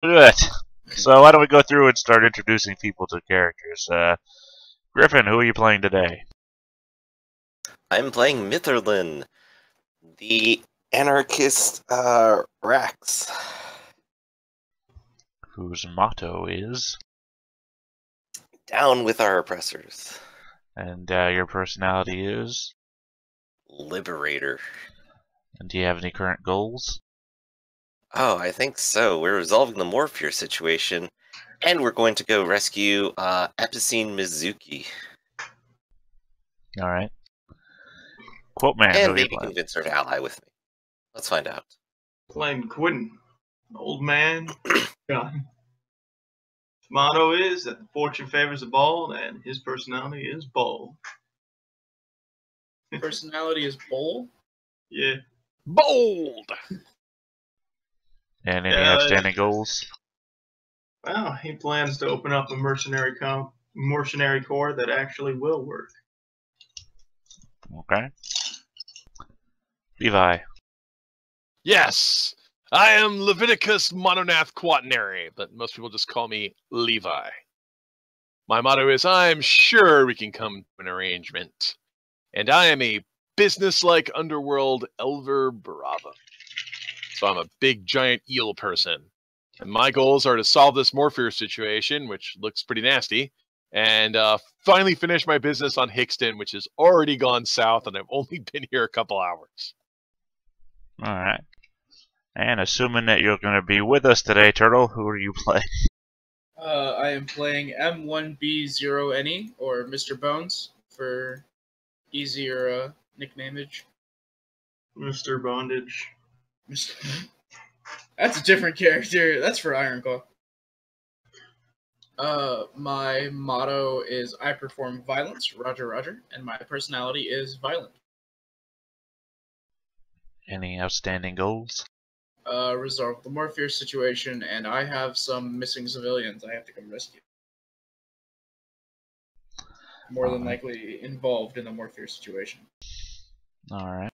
Good. So why don't we go through and start introducing people to characters? Griffin, who are you playing today? I'm playing Mitherlin, the anarchist Rex. Whose motto is, Down with our oppressors. and your personality is, Liberator. and do you have any current goals? Oh, I think so. We're resolving the Morpheus situation, and we're going to go rescue Epicene Mizuki. Alright. Quote Man, who And are you maybe playing? convince her to ally with me. Let's find out. Playing Quentin, an old man. Gun. His motto is that the fortune favors the bold, and his personality is bold. Personality is bold? Yeah. Bold! And any Yeah, outstanding goals? Well, he plans to open up a mercenary corps that actually will work. Okay. Levi. Yes! I am Leviticus Mononath Quaternary, but most people just call me Levi. My motto is, I'm sure we can come to an arrangement. And I am a business-like underworld Elver Bravo. So I'm a big, giant eel person. And my goals are to solve this Morpheus situation, which looks pretty nasty, and finally finish my business on Hixton, which has already gone south, and I've only been here a couple hours. Alright. And assuming that you're going to be with us today, Turtle, who are you playing? I am playing M1B0NE, or Mr. Bones, for easier nicknameage. Mr. Bondage. That's a different character. That's for Ironclaw. My motto is I perform violence, Roger Roger, and my personality is violent. Any outstanding goals? Resolve the Morpheus situation, and I have some missing civilians I have to come rescue. More than likely involved in the Morpheus situation. Alright.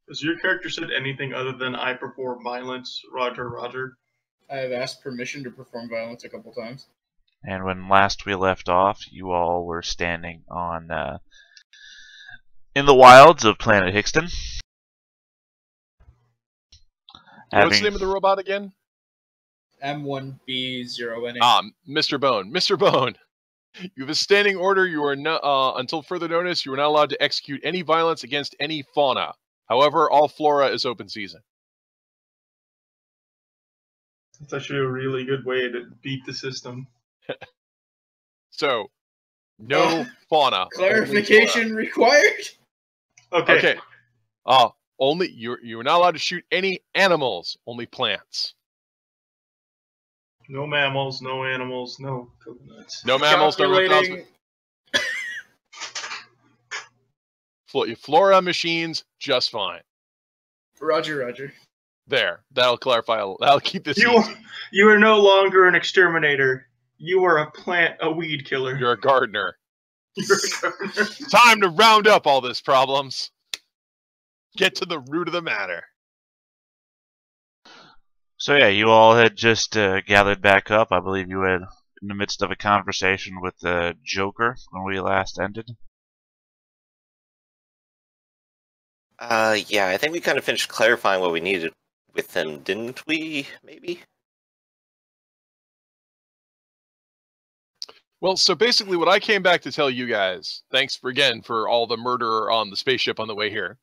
Has your character said anything other than I perform violence, Roger Roger? I have asked permission to perform violence a couple times. And when last we left off, you all were standing on in the wilds of Planet Hixton. What's the name of the robot again? M1B0NA. Mr. Bone. Mr. Bone! You have a standing order. You are not, until further notice, you are not allowed to execute any violence against any fauna. However, all flora is open season. That's actually a really good way to beat the system. So, no fauna. Clarification required? Okay. Only you're not allowed to shoot any animals. Only plants. No mammals, no animals, no coconuts. No mammals, no reptiles. Flora machines, just fine. Roger, Roger. There. That'll clarify. That'll keep this easy. You are no longer an exterminator. You are a weed killer. You're a gardener. You're a gardener. Time to round up all these problems. Get to the root of the matter. So yeah, you all had just gathered back up. I believe you had in the midst of a conversation with the Joker when we last ended. Yeah, I think we kind of finished clarifying what we needed with them, didn't we? Maybe? Well, so basically what I came back to tell you guys, thanks again for all the murder on the spaceship on the way here,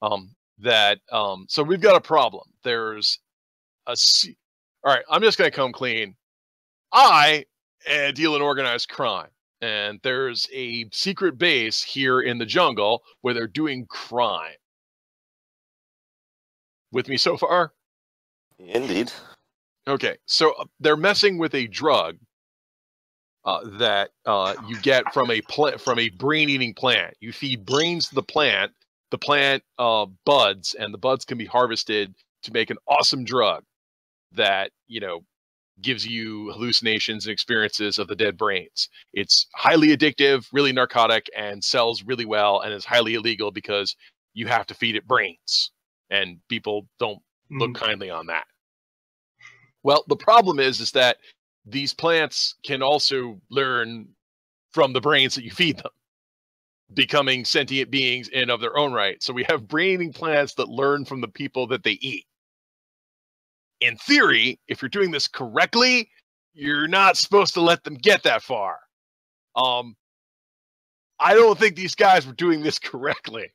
so we've got a problem. There's Alright, I'm just going to come clean. I deal in organized crime, and there's a secret base here in the jungle where they're doing crime. With me so far? Indeed. Okay, so they're messing with a drug that you get from a brain-eating plant. You feed brains to the plant buds, and the buds can be harvested to make an awesome drug that, gives you hallucinations and experiences of the dead brains. It's highly addictive, really narcotic, and sells really well, and is highly illegal because you have to feed it brains. and people don't look kindly on that. Well, the problem is that these plants can also learn from the brains that you feed them, becoming sentient beings in of their own right. So we have brain-eating plants that learn from the people that they eat. In theory, if you're doing this correctly, you're not supposed to let them get that far. I don't think these guys were doing this correctly.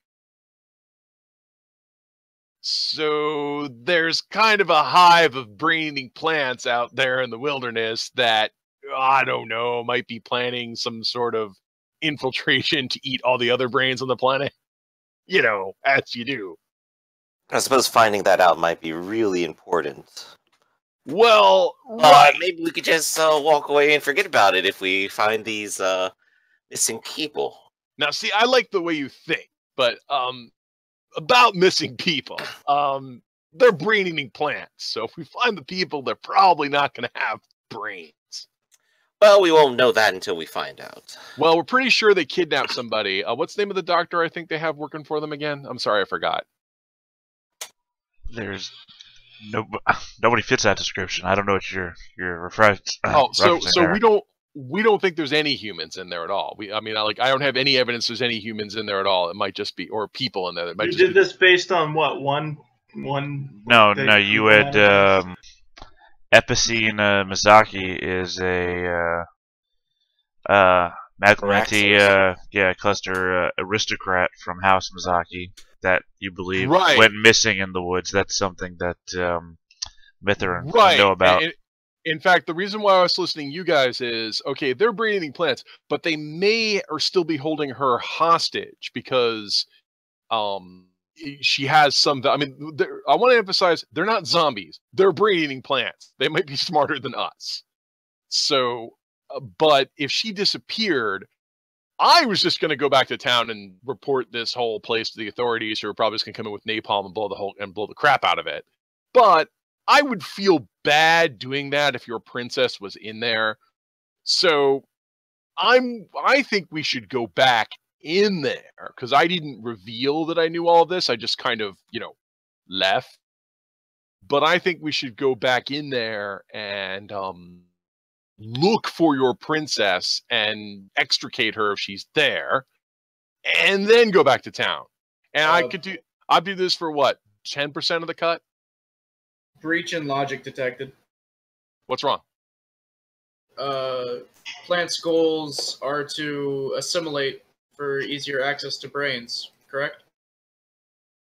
So there's kind of a hive of brain-eating plants out there in the wilderness that, I don't know, might be planning some sort of infiltration to eat all the other brains on the planet. You know, as you do. I suppose finding that out might be really important. Well, right. Maybe we could just walk away and forget about it if we find these missing people. Now, see, I like the way you think, but about missing people, they're brain-eating plants. So if we find the people, they're probably not going to have brains. Well, we won't know that until we find out. Well, we're pretty sure they kidnapped somebody. What's the name of the doctor I think they have working for them again? I'm sorry, I forgot. There's nobody fits that description. I don't know what you're referring. So we don't think there's any humans in there at all. I don't have any evidence there's any humans in there at all. It might just be, or people in there. It might You just did be... this based on what? One. No. You had Epicene Mizaki is a Maglementi cluster aristocrat from House Mizaki that you believe went missing in the woods. That's something that Mithrin know about. In fact, the reason why I was listening to you guys is, okay, they're breeding plants, but they may or still be holding her hostage because she has some... I mean, I want to emphasize, they're not zombies. They're breeding plants. They might be smarter than us. So, but if she disappeared, I was just going to go back to town and report this whole place to the authorities, who are probably just going to come in with napalm and blow the crap out of it. But I would feel bad doing that if your princess was in there. So I think we should go back in there, because I didn't reveal that I knew all of this. I just kind of, left. But I think we should go back in there and look for your princess and extricate her if she's there, and then go back to town. And I'd do this for what, 10% of the cut? Breach in logic detected. What's wrong? Plant's goals are to assimilate for easier access to brains, correct?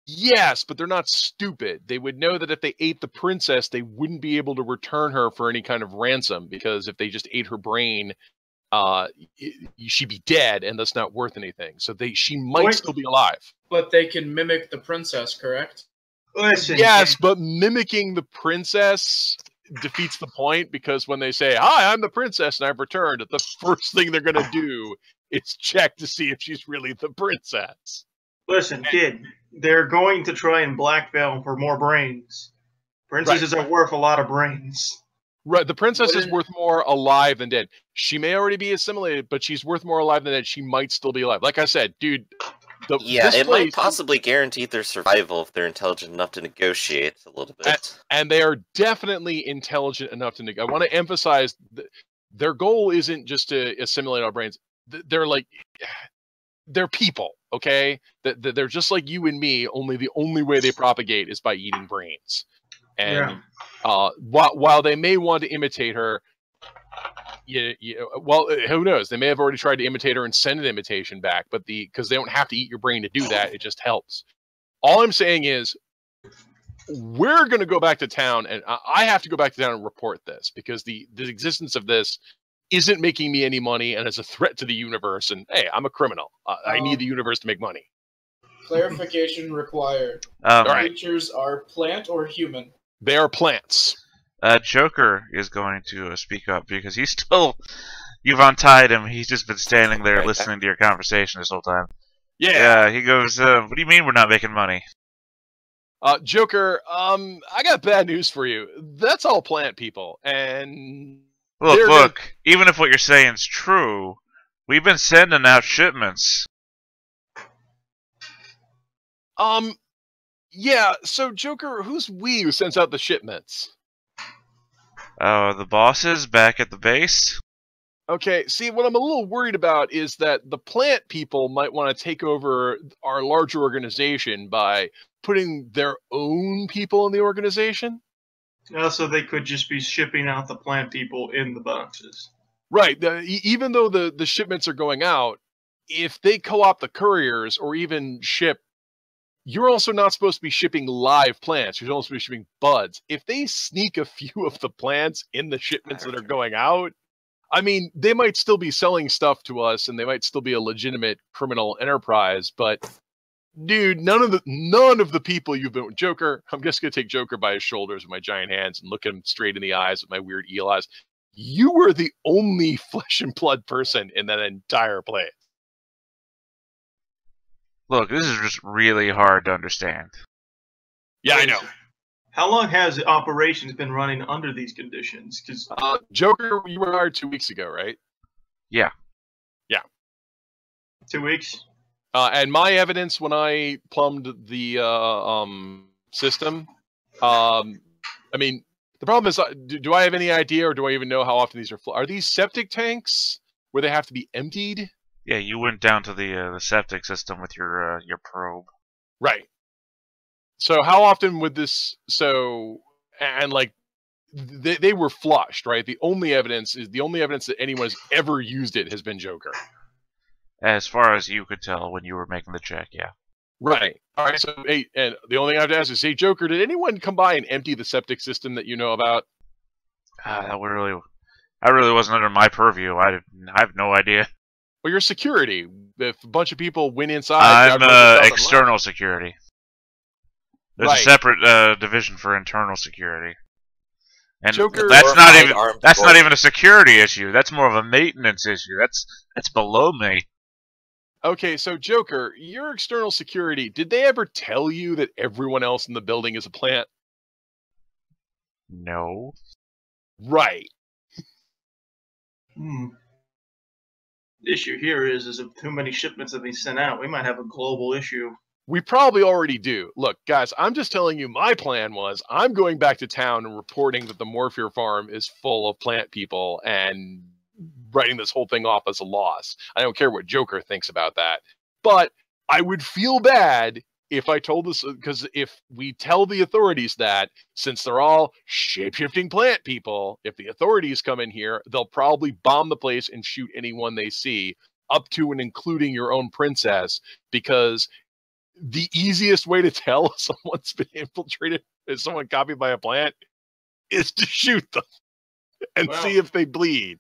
Yes, but they're not stupid. They would know that if they ate the princess, they wouldn't be able to return her for any kind of ransom, because if they just ate her brain, she'd be dead, and that's not worth anything. So she might still be alive. But they can mimic the princess, correct? Listen. Yes, but mimicking the princess defeats the point, because when they say, "Hi, I'm the princess and I've returned," the first thing they're going to do is check to see if she's really the princess. Listen, kid, they're going to try and blackmail for more brains. Princesses are worth a lot of brains. Right, the princess is worth more alive than dead. She may already be assimilated, but she's worth more alive than dead. She might still be alive. Like I said, dude. It might possibly guarantee their survival if they're intelligent enough to negotiate a little bit. And they are definitely intelligent enough to negotiate. I want to emphasize their goal isn't just to assimilate our brains. They're people, okay? They're just like you and me, only the only way they propagate is by eating brains. And while they may want to imitate her, well, who knows? They may have already tried to imitate her and send an imitation back, but because they don't have to eat your brain to do that, it just helps. All I'm saying is, we're going to go back to town, and I have to go back to town and report this, because the existence of this isn't making me any money, and it's a threat to the universe. And hey, I'm a criminal. I need the universe to make money. Clarification required. Creatures are plant or human? They are plants. Joker is going to speak up, because you've untied him. He's just been standing there listening to your conversation this whole time. Yeah, he goes, what do you mean we're not making money? Joker, I got bad news for you. That's all plant people, and... Look, even if what you're saying is true, we've been sending out shipments. Yeah, so Joker, who's we who sends out the shipments? The bosses back at the base? Okay, see, what I'm a little worried about is that the plant people might want to take over our larger organization by putting their own people in the organization. So they could just be shipping out the plant people in the boxes. Right. Even though the shipments are going out, if they co-opt the couriers or even ship, you're also not supposed to be shipping live plants. You're supposed to be shipping buds. If they sneak a few of the plants in the shipments that are going out, I mean, they might still be selling stuff to us, and they might still be a legitimate criminal enterprise. But, dude, none of the people you've been with Joker. I'm just gonna take Joker by his shoulders with my giant hands and look at him straight in the eyes with my weird eel eyes. You were the only flesh and blood person in that entire place. Look, this is just really hard to understand. Yeah, I know. How long has the operations been running under these conditions? Because Joker, you were hired 2 weeks ago, right? Yeah. 2 weeks. And my evidence when I plumbed the system, I mean, the problem is, do I have any idea, or do I even know how often these are these septic tanks where they have to be emptied? Yeah, you went down to the septic system with your probe. Right. So how often would this? So and like they were flushed, right? The only evidence that anyone has ever used it has been Joker. As far as you could tell when you were making the check, yeah. Right. All right. So, hey, and the only thing I have to ask is, hey, Joker, did anyone come by and empty the septic system that you know about? That really wasn't under my purview. I have no idea. Well, your security. If a bunch of people went inside, I'm external security. There's a separate division for internal security. And Joker, that's not even a security issue. That's more of a maintenance issue. That's below me. Okay, so Joker, your external security, did they ever tell you that everyone else in the building is a plant? No. Right. The issue here is if too many shipments have been sent out, we might have a global issue. We probably already do. Look, guys, I'm just telling you my plan was I'm going back to town and reporting that the Morpheer farm is full of plant people and writing this whole thing off as a loss. I don't care what Joker thinks about that. But I would feel bad if I told this, because if we tell the authorities that, since they're all shape-shifting plant people, if the authorities come in here, they'll probably bomb the place and shoot anyone they see, up to and including your own princess, because the easiest way to tell if someone's been infiltrated, if someone copied by a plant, is to shoot them and see if they bleed.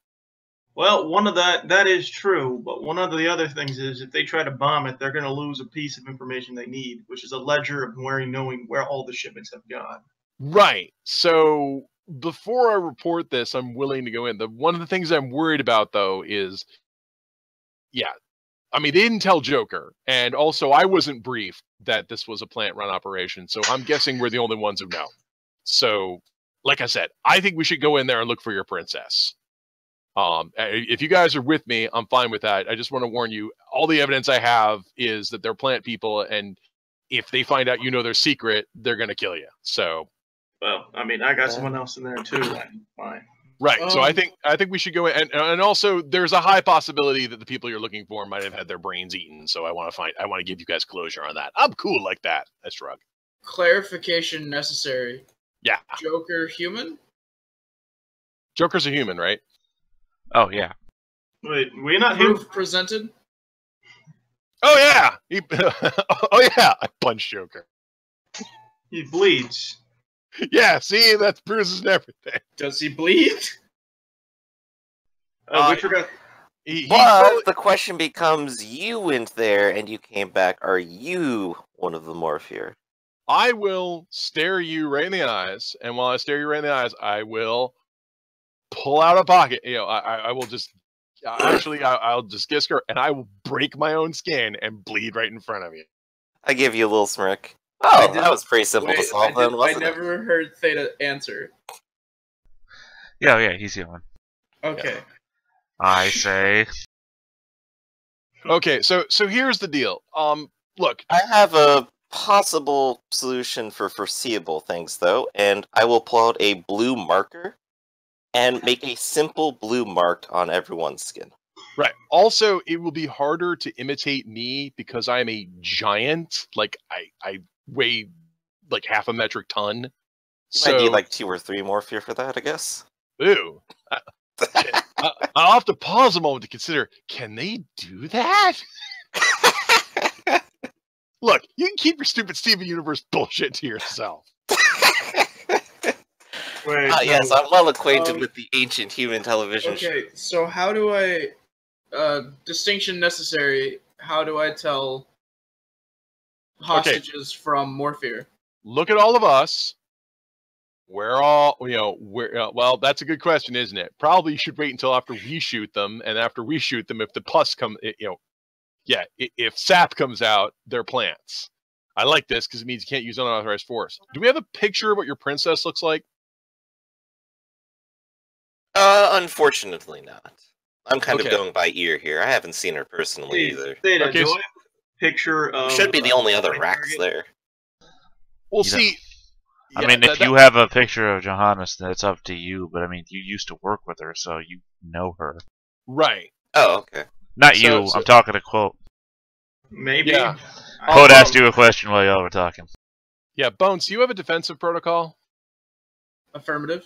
Well, that is true, but one of the other things is if they try to bomb it, they're going to lose a piece of information they need, which is a ledger of knowing where all the shipments have gone. Right. So before I report this, I'm willing to go in. One of the things I'm worried about, though, is, I mean, they didn't tell Joker, and also I wasn't briefed that this was a plant-run operation, so I'm guessing we're the only ones who know. So, like I said, I think we should go in there and look for your princess. If you guys are with me, I'm fine with that. I just want to warn you, all the evidence I have is that they're plant people, and if they find out you know their secret, they're going to kill you. So, well, I mean, I got someone else in there too. Fine. Right. So I think we should go in, and also there's a high possibility that the people you're looking for might have had their brains eaten. So I want to give you guys closure on that. I'm cool like that. I shrug. Clarification necessary. Yeah. Joker human? Joker's a human, right? Oh yeah. Wait, we're not Proof presented? Oh yeah. Oh yeah. I punched Joker. He bleeds. Yeah, see, that's bruises and everything. Does he bleed? We forgot. But the question becomes, you went there and you came back. Are you one of the Morpheer? I will stare you right in the eyes, and while I stare you right in the eyes, I will pull out a pocket. I will just I'll just kiss her, and I will break my own skin and bleed right in front of you. I give you a little smirk. Oh, that was pretty simple to solve then, wasn't it? I never heard Theta answer. Yeah, he's human. Okay. I say. Okay, so here's the deal. Look, I have a possible solution for foreseeable things, though, and I will pull out a blue marker and make a simple blue mark on everyone's skin. Right. Also, it will be harder to imitate me because I am a giant. Like, I weigh like half a metric ton. You might need like 2 or 3 more fear for that, I guess. Ooh. I'll have to pause a moment to consider, can they do that? Look, you can keep your stupid Steven Universe bullshit to yourself. Wait, Yes, I'm well acquainted with the ancient human television show. Okay, so how do I... distinction necessary. How do I tell hostages from Morpheer? Look at all of us. We're all, well, that's a good question, isn't it? Probably you should wait until after we shoot them, and after we shoot them, if the pus if sap comes out, they're plants. I like this because it means you can't use unauthorized force. Do we have a picture of what your princess looks like? Unfortunately not. I'm kind of Okay. going by ear here. I haven't seen her personally either. Theta, Okay, do so- I have a picture of... Should be the only other my racks target? there. Well, You know, see. I mean, if you have a picture of Johannes, then it's up to you. But I mean, you used to work with her, so you know her. Right. Oh, okay. Not So- you. so- I'm talking to Quote. Maybe. Yeah. Quote asked you a question while y'all were talking. Yeah, Bones, do you have a defensive protocol? Affirmative.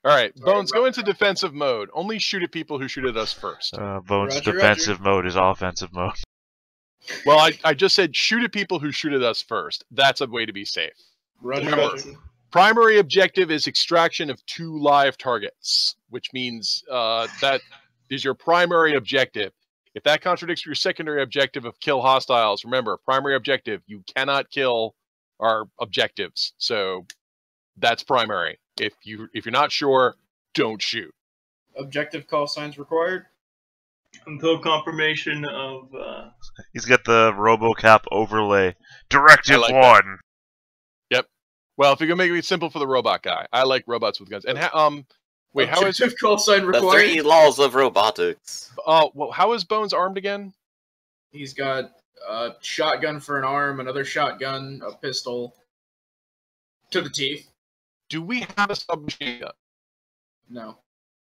All right, Sorry, Bones, go into defensive mode. Only shoot at people who shoot at us first. Bones' Roger, defensive mode is offensive mode. Well, I just said shoot at people who shoot at us first. That's a way to be safe. Roger, Remember, Roger. primary objective is extraction of 2 live targets, which means that is your primary objective. If that contradicts your secondary objective of kill hostiles, remember, primary objective, you cannot kill our objectives. So that's primary. If you're not sure, don't shoot. Objective call signs required. Until confirmation of... He's got the RoboCop overlay. Directive I like that. 1. Well, if you're gonna make it simple for the robot guy, I like robots with guns. And wait, how is Objective call sign The required? 3 laws of robotics. well, how is Bones armed again? He's got a shotgun for an arm, another shotgun, a pistol. To the teeth. Do we have a submachine gun? No.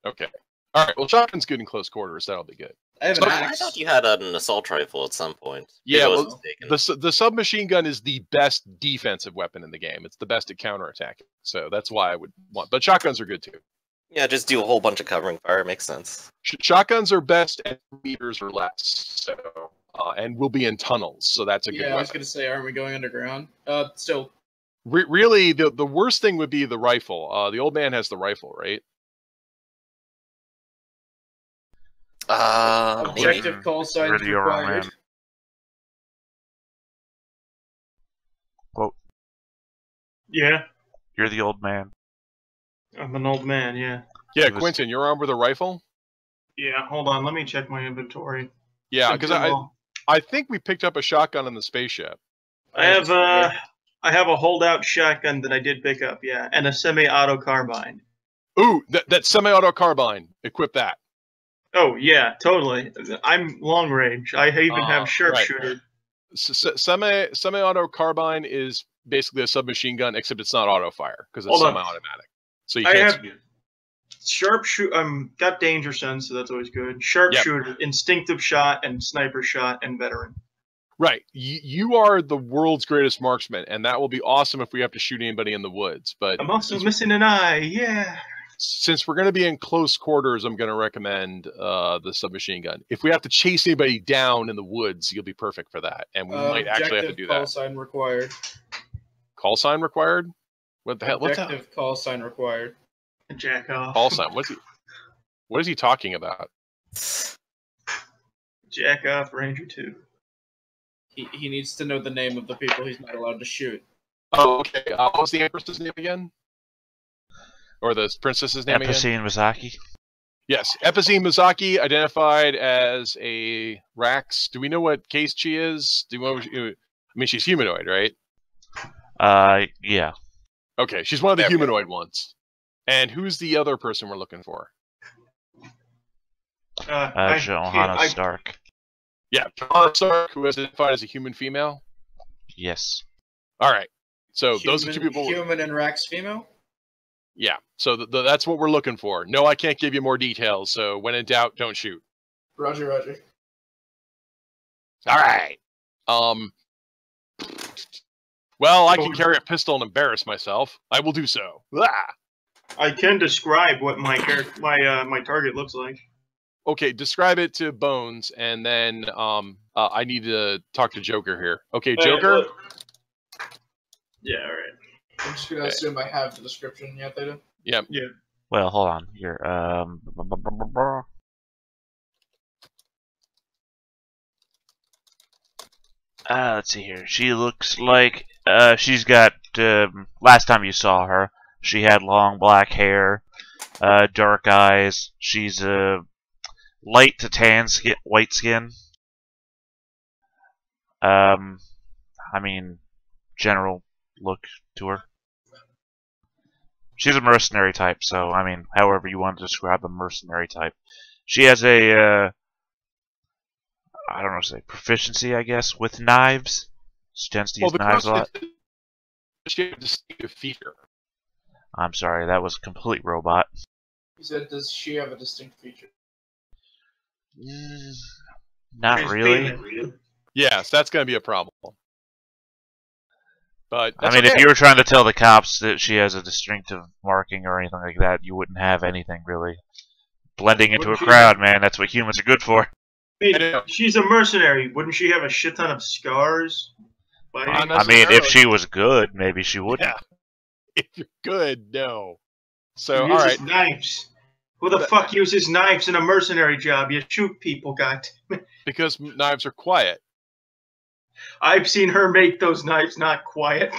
Okay. All right. Well, shotgun's good in close quarters. That'll be good. I have an So- I axe. thought you had an assault rifle at some point. Yeah, If I well, wasn't mistaken. The submachine gun is the best defensive weapon in the game. It's the best at counterattacking. So that's why I would want. But shotguns are good too. Yeah, just do a whole bunch of covering fire. Makes sense. Shotguns are best at meters or less. So and we'll be in tunnels. So that's a good Yeah, I was weapon. gonna say, aren't we going underground? Still. Really, the worst thing would be the rifle. The old man has the rifle, right? Maybe. Objective call signs Ready or wrong, required. man. Quote, Yeah, you're the old man. I'm an old man, yeah. Yeah, It was- Quentin, you're armed with a rifle. Yeah, hold on, let me check my inventory. Yeah, Should because be long. I think we picked up a shotgun in the spaceship. I have a holdout shotgun that I did pick up, yeah, and a semi-auto carbine. Ooh, that semi-auto carbine. Equip that. Oh yeah, totally. I'm long range. I even have Right. sharpshooter. Semi-auto carbine is basically a submachine gun, except it's not auto fire because it's Hold on. semi-automatic. So you I can't. have sharpshooter. Got danger sense, so that's always good. Sharpshooter, instinctive shot, and sniper shot, and veteran. Right, you are the world's greatest marksman, and that will be awesome if we have to shoot anybody in the woods. But I'm also missing an eye. Yeah. since we're going to be in close quarters, I'm going to recommend the submachine gun. If we have to chase anybody down in the woods, you'll be perfect for that, and we might actually have to do call that. sign required. Call sign required? What the hell? What's that? Objective call sign required. Jack off. Call sign? What is he talking about? Jack off, Ranger 2. He needs to know the name of the people he's not allowed to shoot. Oh, okay. What was the Empress's name again? Or the princess's name again? Epicene Misaki. Yes, Epicene Misaki, identified as a Rax. Do we know what case she is? I mean, she's humanoid, right? Yeah. Okay, she's one of the There we go. humanoid ones. And who's the other person we're looking for? Johanna Stark. Yeah, Johanna Stark, who is identified as a human female. Yes. All right. So those are two people. Human and Rex female? Yeah. So that's what we're looking for. No, I can't give you more details. So when in doubt, don't shoot. Roger, roger. All right. Well, I can carry a pistol and embarrass myself. I will do so. Ah! I can describe what my my target looks like. Okay, describe it to Bones, and then I need to talk to Joker here. Okay, Joker. Yeah, all right. I'm just gonna assume I have the description. Yeah, they do. Yeah. Yeah. Well, hold on. Here. Let's see here. She looks like she's got. Last time you saw her, she had long black hair, dark eyes. She's light to tan skin, white skin. I mean, general look to her. She's a mercenary type, so I mean, however you want to describe a mercenary type. She has a I don't know, say proficiency, I guess, with knives. She tends to use knives a lot. She has a distinctive feature. I'm sorry, that was a complete robot. You said, does she have a distinct feature? Not really. Yes, that's going to be a problem. But I mean, okay. if you were trying to tell the cops that she has a distinctive marking or anything like that, you wouldn't have anything really. Blending into a crowd, man, that's what humans are good for. I mean, she's a mercenary. Wouldn't she have a shit ton of scars? I mean, if she was good, maybe she wouldn't. Yeah. If you're good, no. So, Who uses knives? Who the fuck uses knives in a mercenary job? You shoot people, goddammit. Because knives are quiet. I've seen her make those knives not quiet.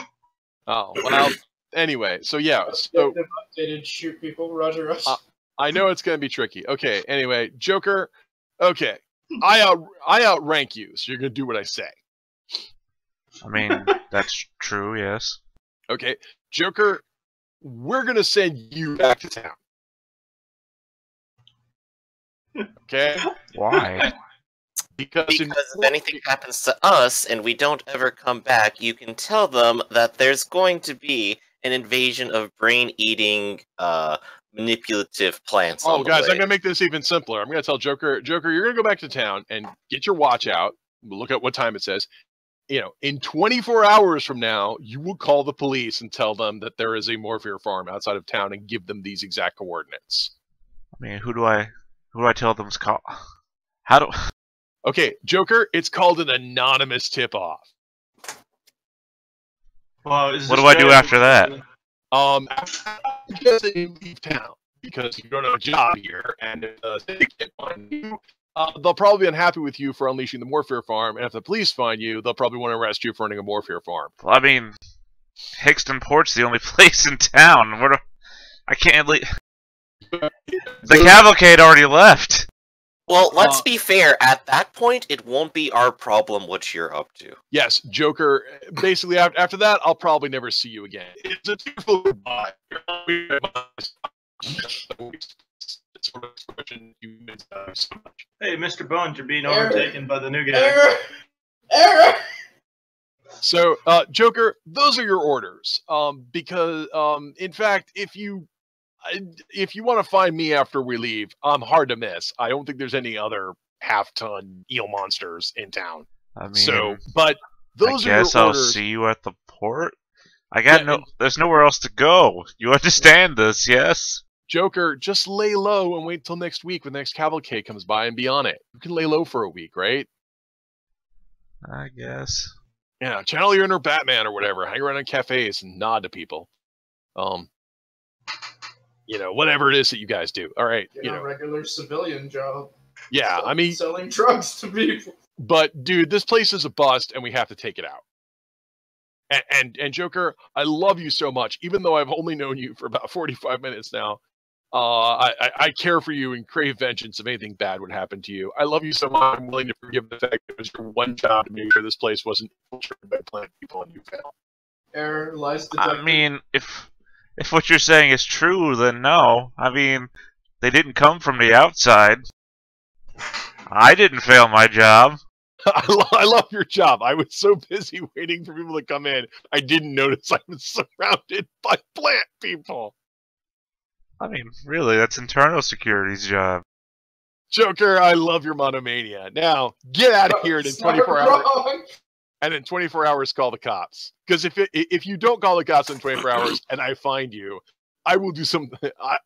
Oh, well, anyway, so yeah. So, they did shoot people, Roger, Roger. I know it's going to be tricky. Okay, anyway, Joker, okay. I outrank you, so you're going to do what I say. I mean, that's true, yes. Okay, Joker, we're going to send you back to town. Okay? Why? Because if anything happens to us and we don't ever come back, you can tell them that there's going to be an invasion of brain-eating, manipulative plants. Oh, guys, I'm going to make this even simpler. I'm going to tell Joker, you're going to go back to town and get your watch out. Look at what time it says. You know, in 24 hours from now, you will call the police and tell them that there is a Morpheer farm outside of town and give them these exact coordinates. I mean, who do I tell them to call? How do? Okay, Joker, it's called an anonymous tip-off. Well, what do I do after that? Because you leave town because you don't have a job here, and if the city can't find you, they'll probably be unhappy with you for unleashing the Morpheer farm, and if the police find you, they'll probably want to arrest you for running a Morpheer farm. Well, I mean, Hickston Port's the only place in town. I can't leave. The cavalcade already left. Well, let's be fair. At that point, it won't be our problem what you're up to. Yes, Joker. Basically, after that, I'll probably never see you again. It's a tearful goodbye. Hey, Mr. Bones, you're being overtaken by the new guy. Error! So, Joker, those are your orders. Because, in fact, if you want to find me after we leave, I'm hard to miss. I don't think there's any other half-ton eel monsters in town. I mean, so, but those are your orders. I guess I'll see you at the port. There's nowhere else to go. You understand this, yes? Joker, just lay low and wait till next week when the next cavalcade comes by and be on it. You can lay low for a week, right? I guess. Yeah, channel your inner Batman or whatever. Hang around in cafes and nod to people. Whatever it is that you guys do. All right, a regular civilian job. Yeah, I mean, selling drugs to people. But dude, this place is a bust, and we have to take it out. And Joker, I love you so much, even though I've only known you for about 45 minutes now. I care for you and crave vengeance if anything bad would happen to you. I love you so much. I'm willing to forgive the fact that it was your one job to make sure this place wasn't infiltrated by plant people and you failed. Error lies detected. I mean, if what you're saying is true, then no. I mean, they didn't come from the outside. I didn't fail my job. I love your job. I was so busy waiting for people to come in, I didn't notice I was surrounded by plant people. I mean, really, that's internal security's job. Joker, I love your monomania. Now, get out of here and in It's not 24 hours. wrong. And in 24 hours, call the cops. Because if you don't call the cops in 24 hours and I find you, I will do something.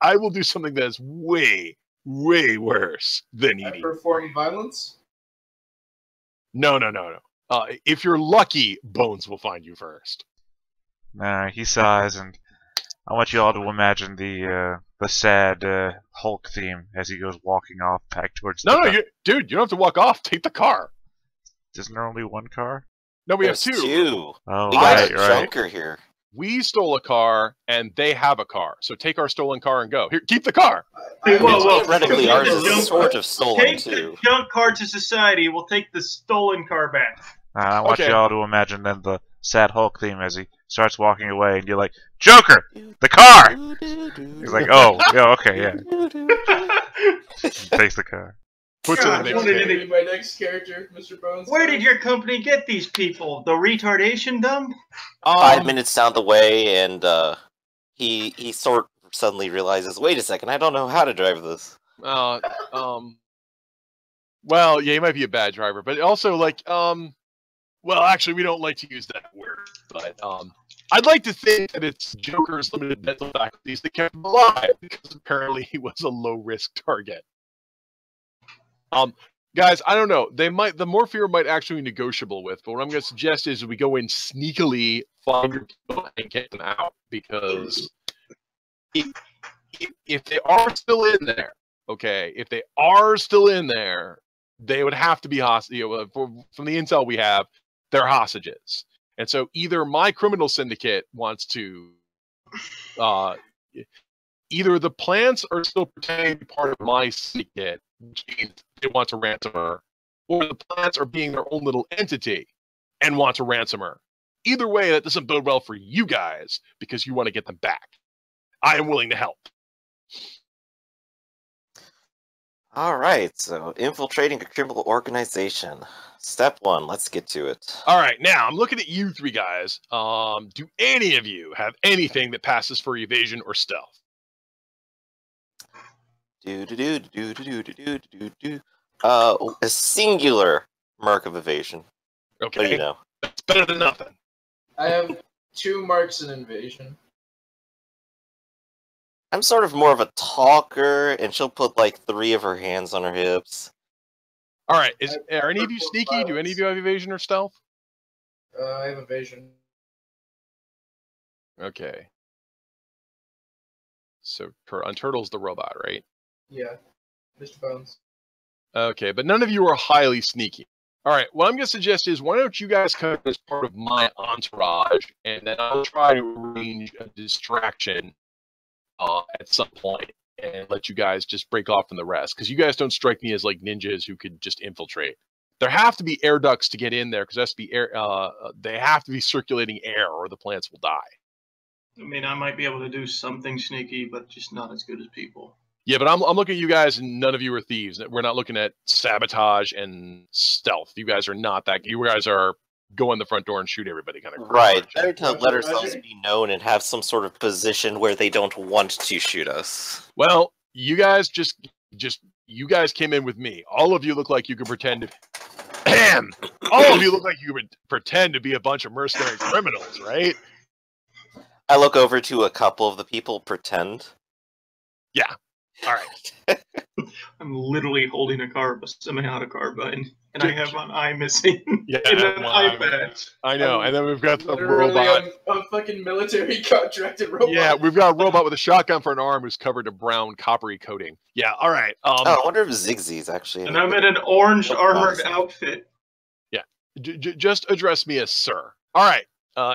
I will do something that is way, way worse than I eating. perform violence. No. If you're lucky, Bones will find you first. Nah, he sighs, and I want you all to imagine the sad Hulk theme as he goes walking off back towards No, the dude, you don't have to walk off. Take the car. Isn't there only one car? No, we have There's two. two. Oh, We got a right. junker here. We stole a car, and they have a car. So take our stolen car and go. Here, keep the car. Whoa. Theoretically, ours is Junk- sort of stolen Take too. the junk car to society. We'll take the stolen car back. I want Okay. you all to imagine then the sad Hulk theme as he starts walking away, and you're like, Joker, the car! He's like, oh, yeah, okay, yeah. Takes the car. Puts God, it in what the did next it- game. My next character, Mr. Bones. Where did your company get these people? The retardation dump? 5 minutes down the way, and he sort of suddenly realizes, wait a second, I don't know how to drive this. Well, yeah, he might be a bad driver, but also well, actually, we don't like to use that word, but I'd like to think that it's Joker's limited mental faculties that kept him alive, because apparently he was a low-risk target. Guys, I don't know. The Morpheer might actually be negotiable with, but what I'm going to suggest is we go in sneakily, find your people, and get them out, because if they are still in there, okay, if they are still in there, they would have to be hostage. From the intel we have, they're hostages. And so either my criminal syndicate wants to, either the plants are still pretending to be part of my syndicate, which means they want to ransom her, or the plants are being their own little entity and want to ransom her. Either way, that doesn't bode well for you guys, because you want to get them back. I am willing to help. Alright, so infiltrating a criminal organization. Step 1, let's get to it. All right, now I'm looking at you three guys. Do any of you have anything that passes for evasion or stealth? A singular mark of evasion. Okay, What do you know? that's better than nothing. I have 2 marks in invasion. I'm sort of more of a talker, and she'll put like 3 of her hands on her hips. All right, are any of you sneaky? Do any of you have evasion or stealth? I have evasion. Okay. So Unturtle's the robot, right? Yeah, Mr. Bones. Okay, but none of you are highly sneaky. All right, what I'm going to suggest is, why don't you guys come as part of my entourage, and then I'll try to arrange a distraction at some point, and let you guys just break off from the rest, because you guys don't strike me as like ninjas who could just infiltrate. There have to be air ducts to get in there, because that's the air. They have to be circulating air, or the plants will die. I mean, I might be able to do something sneaky, but just not as good as people. Yeah, but I'm looking at you guys, and none of you are thieves. We're not looking at sabotage and stealth. You guys are not that. You guys are go in the front door and shoot everybody kind of. Right, better to Roger, let ourselves roger. be known and have some sort of position where they don't want to shoot us. Well, you guys you guys came in with me. All of you look like you could pretend to. Bam! All of you look like you could pretend to be a bunch of mercenary criminals, right? I look over to a couple of the people, pretend. All right. I'm literally holding a semi-auto carbine, and I have an eye missing. Yeah, and an well, eye patch. I know. And then we've got the Literally robot. a fucking military contracted robot. Yeah, we've got a robot with a shotgun for an arm who's covered in brown coppery coating. Yeah, all right. Oh, I wonder if Zigzy's actually. And I'm in an orange What armored was it? outfit. Just address me as sir. All right.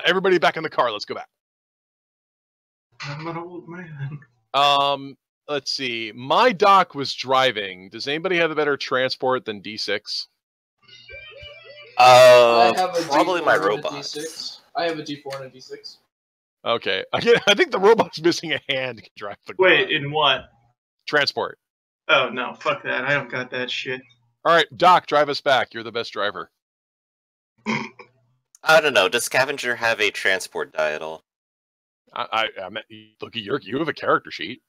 Everybody back in the car. Let's go back. I'm an old man. Let's see. My doc was driving. Does anybody have a better transport than D6? I have a probably D4 my and a robot. D6. I have a D4 and a D6. Okay. I think the robot's missing a hand to drive the car. Wait, in what? Transport. Oh, no, fuck that. I don't got that shit. All right, Doc, drive us back. You're the best driver. I don't know. Does Scavenger have a transport die at all? Look at you have a character sheet.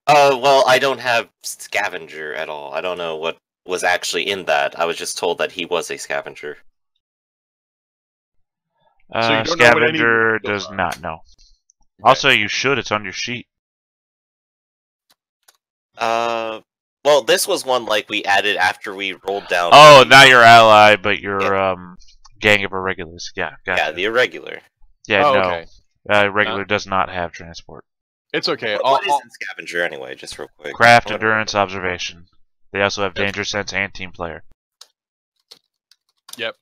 Well, I don't have Scavenger at all. I don't know what was actually in that. I was just told that he was a Scavenger. So you don't know what any Scavenger vehicles does are. not know. Okay. Also, you should. It's on your sheet. Well, this was one like we added after we rolled down. Oh, not your ally, but your gang of irregulars. Yeah, gotcha. Yeah, the irregular. Yeah, Oh, no. okay. Regular does not have transport. It's okay. What is in Scavenger anyway? Just real quick. Craft, endurance, observation. They also have Yep. danger sense and team player. Yep.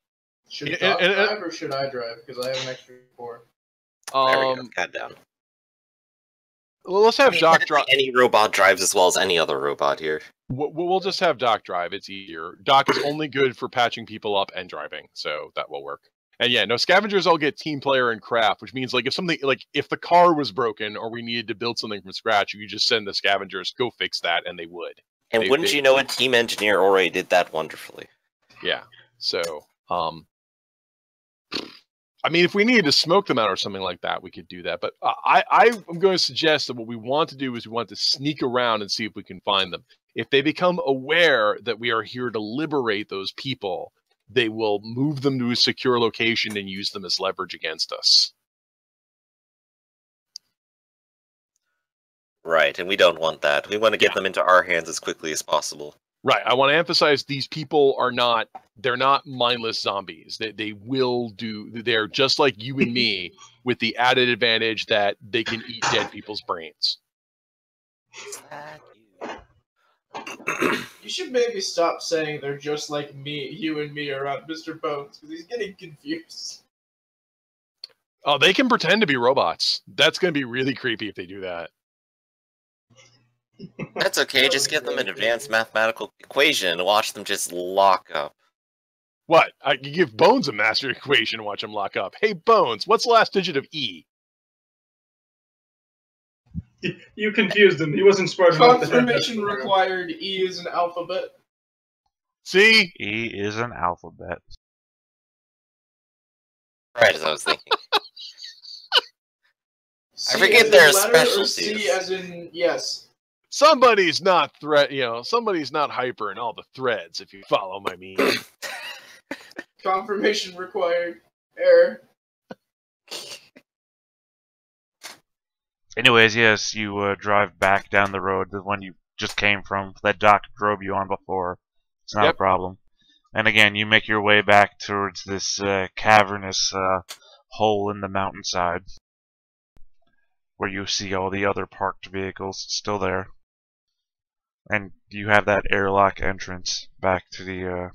Should And- Doc and- drive or should I drive? Because I have an extra 4. There we go. God down. Well, let's have Doc drive. Any robot drives as well as any other robot here. We'll just have Doc drive. It's easier. Doc is only good for patching people up and driving, so that will work. And yeah, no, scavengers all get team player and craft, which means like if the car was broken or we needed to build something from scratch, you could just send the scavengers go fix that, and they would. And wouldn't you know, a team engineer already did that wonderfully. Yeah. So, I mean, if we needed to smoke them out or something like that, we could do that. But I'm going to suggest that what we want to do is we want to sneak around and see if we can find them. If they become aware that we are here to liberate those people, they will move them to a secure location and use them as leverage against us. Right, and we don't want that. We want to get them into our hands as quickly as possible. Right. I want to emphasize these people are not, they're not mindless zombies. They will do, they're just like you and me with the added advantage that they can eat dead people's brains. You should maybe stop saying they're just like me, you and me around Mr. Bones, because he's getting confused. Oh, they can pretend to be robots. That's going to be really creepy if they do that. That's okay, just give them an advanced mathematical equation and watch them just lock up. What? You give Bones a master equation and watch him lock up. Hey, Bones, what's the last digit of E? You confused him. He wasn't smart enough. to have that Confirmation program. required. E is an alphabet. See? E is an alphabet. Right, as I was thinking. C forget as in their letter, or specialties. C as in yes. Somebody's not somebody's not hyper in all the threads, if you follow my meaning. Confirmation required. Error. Anyways, yes, you drive back down the road, the one you just came from, that Doc drove you on before. It's not a Yep. problem. And again, you make your way back towards this cavernous hole in the mountainside, where you see all the other parked vehicles still there. And you have that airlock entrance back to the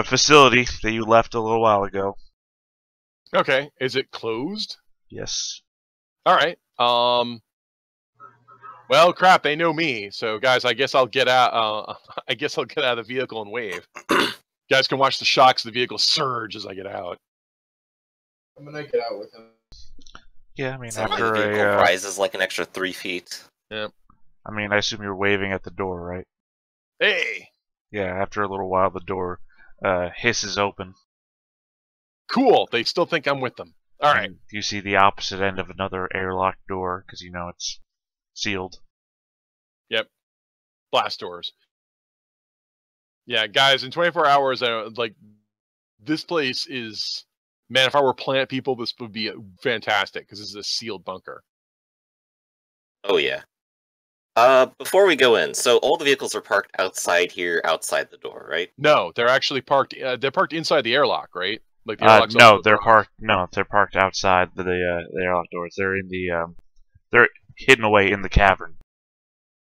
facility that you left a little while ago. Okay, is it closed? Yes. All right. Well, crap, they know me. So, guys, I guess I'll get out. I guess I'll get out of the vehicle and wave. You guys can watch the shocks of the vehicle surge as I get out. I'm gonna get out with him. Yeah, I mean, Suddenly after the vehicle a, rises like an extra 3 feet. I mean, I assume you're waving at the door, right? Hey, Yeah, after a little while, the door hisses open. cool. They still think I'm with them. All right. And you see the opposite end of another airlock door, because you know it's sealed. Blast doors. Yeah, guys, in 24 hours, this place is, man, if I were plant people, this would be fantastic, because this is a sealed bunker. Oh yeah. Before we go in, so all the vehicles are parked outside here, outside the door, right? No, they're actually parked, they're parked inside the airlock, right? Like the airlock's No, also they're garage. parked. No, they're parked outside the airlock doors. They're in the they're hidden away in the cavern.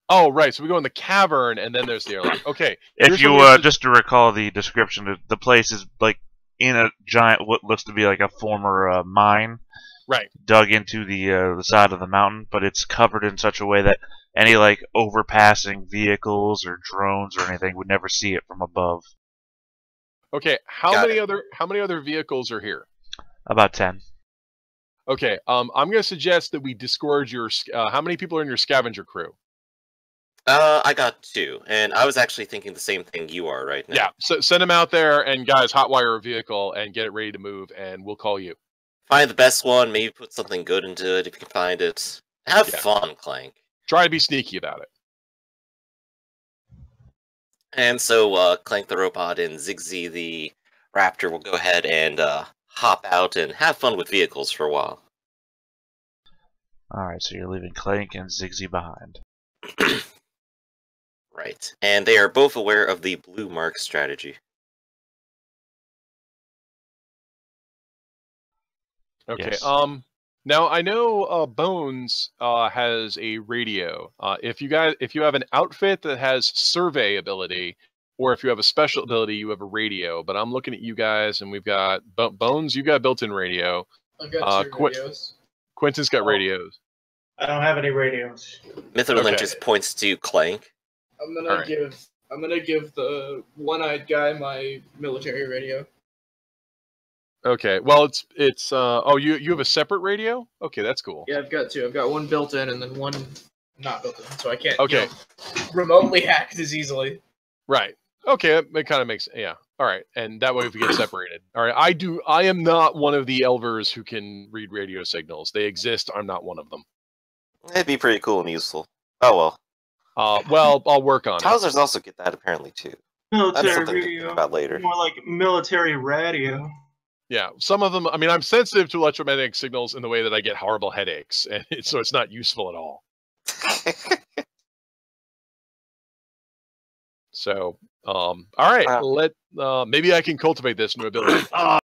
Oh, right, so we go in the cavern, and then there's the airlock. Okay. If here's you what we have to- just to recall the description, the place is like in a giant, what looks to be like a former mine, Right. dug into the side of the mountain, but it's covered in such a way that any like overpassing vehicles or drones or anything would never see it from above. Okay, how Got many it. other vehicles are here? About 10. Okay, I'm going to suggest that we discourage your. How many people are in your scavenger crew? I got 2, and I was actually thinking the same thing you are right now. Yeah, so send them out there, and guys, hotwire a vehicle and get it ready to move, and we'll call you. Find the best one, maybe put something good into it if you can find it. Have Yeah. fun, Clank. Try to be sneaky about it. And so Clank the Robot and Ziggsy the Raptor will go ahead and hop out and have fun with vehicles for a while. Alright, so you're leaving Clank and Ziggsy behind. Right. And they are both aware of the blue mark strategy. Okay. Yes. Now I know Bones has a radio. If you have an outfit that has survey ability, or if you have a special ability, you have a radio. But I'm looking at you guys, and we've got Bones. You've got built-in radio. I've got 2 radios. Quentin's got radios. I don't have any radios. Mithril Okay. just points to Clank. I'm gonna Alright. give the one-eyed guy my military radio. Okay. Well, it's oh, you have a separate radio? Okay, that's cool. Yeah, I've got 2. I've got one built in and then one not built in, so I can't Okay. remotely hack as easily. Right. Okay, that kind of makes All right, and that way we get separated. All right, I am not one of the Elvers who can read radio signals. They exist. I'm not one of them. It'd be pretty cool and useful. Oh well. Well, I'll work on it. Tousers also get that apparently too. That's Military something to think radio. about later. More like military radio. Yeah, some of them. I mean, I'm sensitive to electromagnetic signals in the way that I get horrible headaches, and so it's not useful at all. So, all right, maybe I can cultivate this new ability.